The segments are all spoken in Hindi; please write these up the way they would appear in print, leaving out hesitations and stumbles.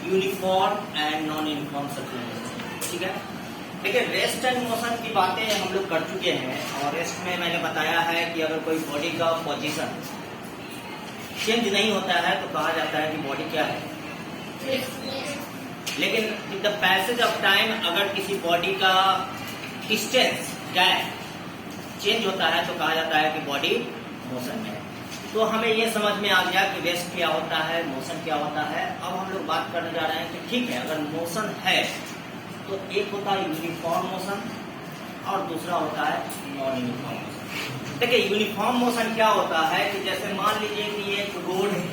Uniform and non uniform circulation. ठीक है, देखिए रेस्ट एंड मोशन की बातें हम लोग कर चुके हैं और रेस्ट में मैंने बताया है कि अगर कोई बॉडी का पोजीशन चेंज नहीं होता है तो कहा जाता है कि बॉडी क्या है, लेकिन with the passage of time अगर किसी बॉडी का डिस्टेंस गैप चेंज होता है तो कहा जाता है कि बॉडी मोशन में है। तो हमें ये समझ में आ गया कि रेस्ट क्या होता है, मोशन क्या होता है। अब हम लोग बात करने जा रहे हैं कि ठीक है, अगर मोशन है तो एक होता है यूनिफॉर्म मोशन और दूसरा होता है नॉन यूनिफॉर्म मोशन। देखिए यूनिफॉर्म मोशन क्या होता है कि जैसे मान लीजिए कि ये एक रोड है,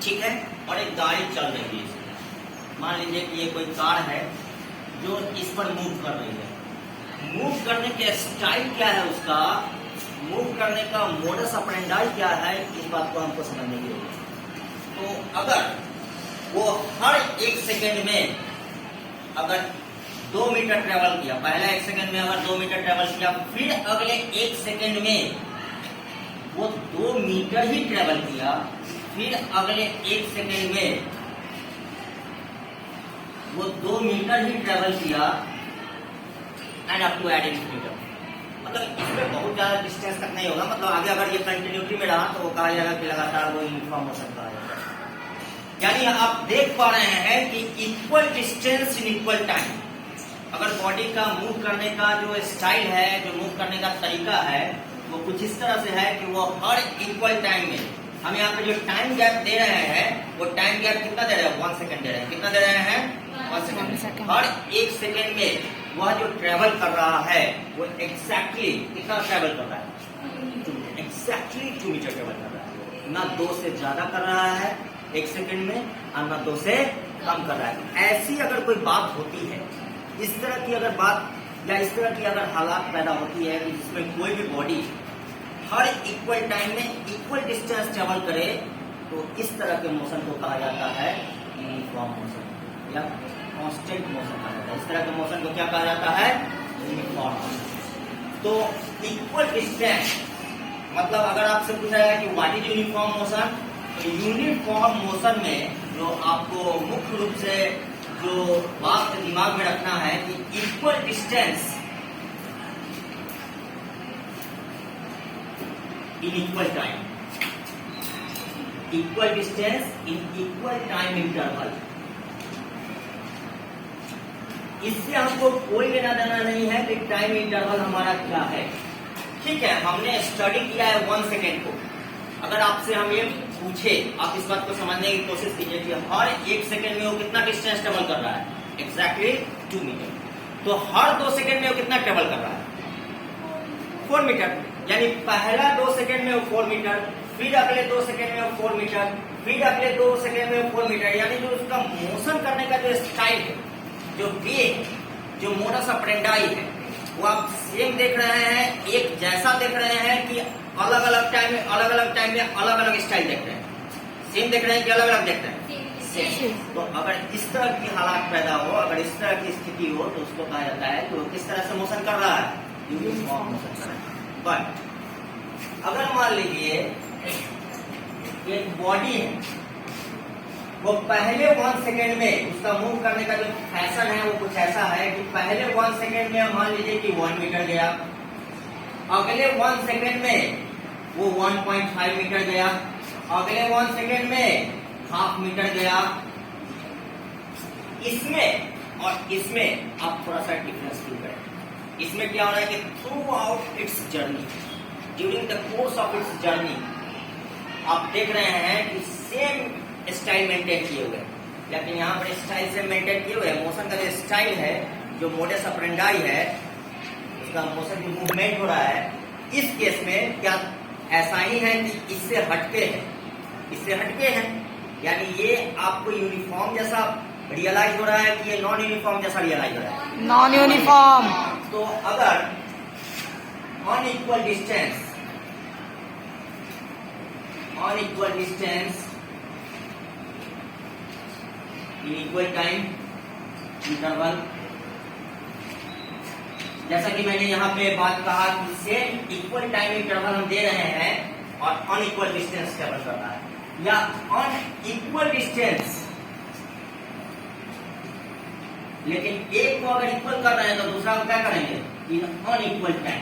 ठीक है, और एक गाड़ी चल रही है। मान लीजिए कि ये कोई कार है जो इस पर मूव कर रही है। मूव करने के स्टाइल क्या है, उसका मूव करने का मोडस ऑपरेंडी क्या है, इस बात को हमको समझने की जरूरत है। तो अगर वो हर एक सेकेंड में अगर 2 मीटर ट्रेवल किया, पहला 1 सेकेंड में अगर 2 मीटर ट्रेवल किया, फिर अगले 1 सेकेंड में वो 2 मीटर ही ट्रेवल किया, फिर अगले 1 सेकेंड में वो 2 मीटर ही ट्रेवल किया end up to eight metre, मतलब इसमें बहुत ज्यादा डिस्टेंस तक नहीं होगा। मतलब आगे अगर ये कंटिन्यूटी में रहा तो वो कहा जाएगा कि लगातार वो यूनिफॉर्म मोशन कहा जाएगा। यानी आप देख पा रहे हैं कि equal distance in equal time. अगर बॉडी का मूव करने का जो स्टाइल है, जो मूव करने का तरीका है, वो कुछ इस तरह से है कि वो हर इक्वल टाइम में हम यहाँ पे जो टाइम गैप दे रहे हैं, वो टाइम गैप कितना दे रहे हैं, 1 सेकेंड दे रहे हैं। कितना दे रहे हैं, 1 सेकेंड। हर 1 सेकेंड में वह जो ट्रेवल कर रहा है वो एग्जैक्टली कितना ट्रेवल कर रहा है, एग्जैक्टली 2 मीटर ट्रेवल कर रहा है। ना 2 से ज्यादा कर रहा है 1 सेकेंड में और ना 2 से कम कर रहा है। ऐसी अगर कोई बात होती है, इस तरह की अगर बात या इस तरह की अगर हालात पैदा होती है कि जिसमें कोई भी बॉडी हर इक्वल टाइम में इक्वल डिस्टेंस ट्रेवल करे, तो इस तरह के मोशन को कहा जाता है यूनिफॉर्म मोशन या कांस्टेंट मोशन कहा जाता है। इस तरह के मोशन को क्या कहा जाता है, यूनिफॉर्म मोशन। तो इक्वल डिस्टेंस मतलब अगर आपसे पूछा जाए कि व्हाट इज यूनिफॉर्म मोशन, तो यूनिफॉर्म मोशन में जो आपको मुख्य रूप से जो बात दिमाग में रखना है कि equal distance in equal time, equal distance in equal time interval. इससे हमको कोई लेना देना नहीं है कि टाइम इंटरवल हमारा क्या है। ठीक है, हमने स्टडी किया है 1 सेकेंड को। अगर आपसे हम ये पूछे, आप इस बात को समझने की कोशिश कीजिए कि हर 1 सेकेंड में वो कितना डिस्टेंस ट्रेवल कर रहा है, एग्जैक्टली 2 मीटर। तो हर 2 सेकेंड में वो कितना ट्रेवल कर रहा है, 4 मीटर। यानी पहला 2 सेकेंड में वो 4 मीटर, फिर अगले 2 सेकेंड में वो 4 मीटर, फिर अगले 2 सेकेंड में वो 4 मीटर। यानी जो उसका मोशन करने का जो स्टाइल है, जो वे, जो मोडस ऑपरेंडी है, वो आप सेम देख रहे हैं, एक जैसा देख रहे हैं कि अलग अलग टाइम में अलग अलग स्टाइल देख रहे हैं। सेम देख रहे हैं कि अलग अलग देख रहे हैं, सेम। तो अगर इस तरह की हालात पैदा हो, अगर इस तरह की स्थिति हो, तो उसको कहा जाता है कि वो किस तरह से मोशन कर रहा है, यूनिफॉर्म मोशन कर रहा है। बट अगर मान लीजिए एक बॉडी है, वो पहले 1 सेकेंड में उसका मूव करने का जो फैशन है वो कुछ ऐसा है कि पहले 1 सेकेंड में मान लीजिए कि 1 मीटर गया, अगले 1 सेकेंड में वो 1.5 मीटर गया, अगले 1 सेकेंड में 1/2 मीटर गया। इसमें और इसमें आप थोड़ा सा डिफरेंस फील करें। इसमें क्या हो रहा है कि through out it's journey, during the course of its journey, आप देख रहे हैं कि सेम स्टाइल मेंटेन किए हुए, लेकिन यहाँ पर स्टाइल से मेंटेन किए हुए मोशन का जो स्टाइल है, जो मोडस ऑपरेंडी है, उसका मोशन जो मूवमेंट हो रहा है, इस केस में क्या ऐसा ही है कि इससे हटके है, इससे हटके है। यानी ये आपको यूनिफॉर्म जैसा रियलाइज हो रहा है कि ये नॉन यूनिफॉर्म जैसा रियलाइज हो रहा है, नॉन यूनिफॉर्म। तो अगर unequal distance in equal time interval, जैसा कि मैंने यहाँ पे बात कहा कि सेम इक्वल टाइम इंटरवल हम दे रहे हैं और अनइक्वल डिस्टेंस ट्रेवल कर रहा है, या अनइक्वल डिस्टेंस लेकिन एक को अगर इक्वल कर रहे हैं तो दूसरा को क्या करेंगे, इन unequal time,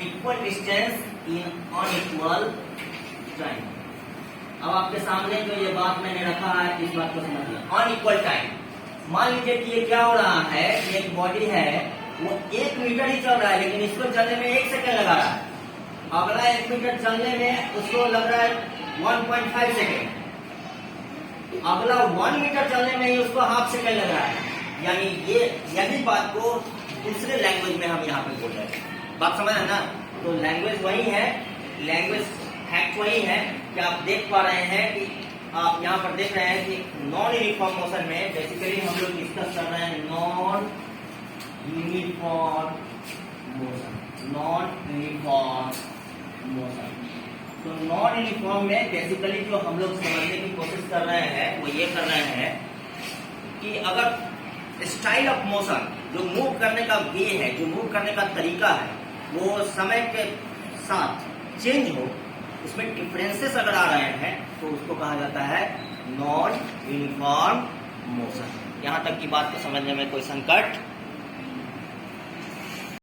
equal distance in unequal time. अब आपके सामने जो ये बात मैंने रखा है, इस बात को समझिए। अनइक्वल टाइम, मान लीजिए कि ये क्या हो रहा है, ये एक बॉडी है, वो 1 मीटर ही चल रहा है, लेकिन इसको चलने में 1 सेकंड लगा रहा है। अगला 1 मीटर चलने में उसको लग रहा है 1.5 सेकंड, अगला 1 मीटर चलने में ही उसको हाफ सेकंड लग रहा है। यानी ये यही बात को दूसरे लैंग्वेज में हम यहाँ पे बोल रहे हैं। बात समझ है ना? तो लैंग्वेज वही है, लैंग्वेज फैक्ट वही है कि आप देख पा रहे हैं कि आप यहाँ पर देख रहे हैं कि नॉन यूनिफॉर्म मोशन में बेसिकली हम लोग डिस्कस कर रहे हैं non uniform motion, non uniform motion. तो नॉन यूनिफॉर्म में बेसिकली जो हम लोग समझने की कोशिश कर रहे हैं वो ये कर रहे हैं कि अगर स्टाइल ऑफ मोशन, जो मूव करने का वे है, जो मूव करने का तरीका है, वो समय के साथ चेंज हो, उसमें डिफरेंसेस अगर आ रहे हैं तो उसको कहा जाता है नॉन यूनिफॉर्म मोशन। यहाँ तक की बात को समझने में कोई संकट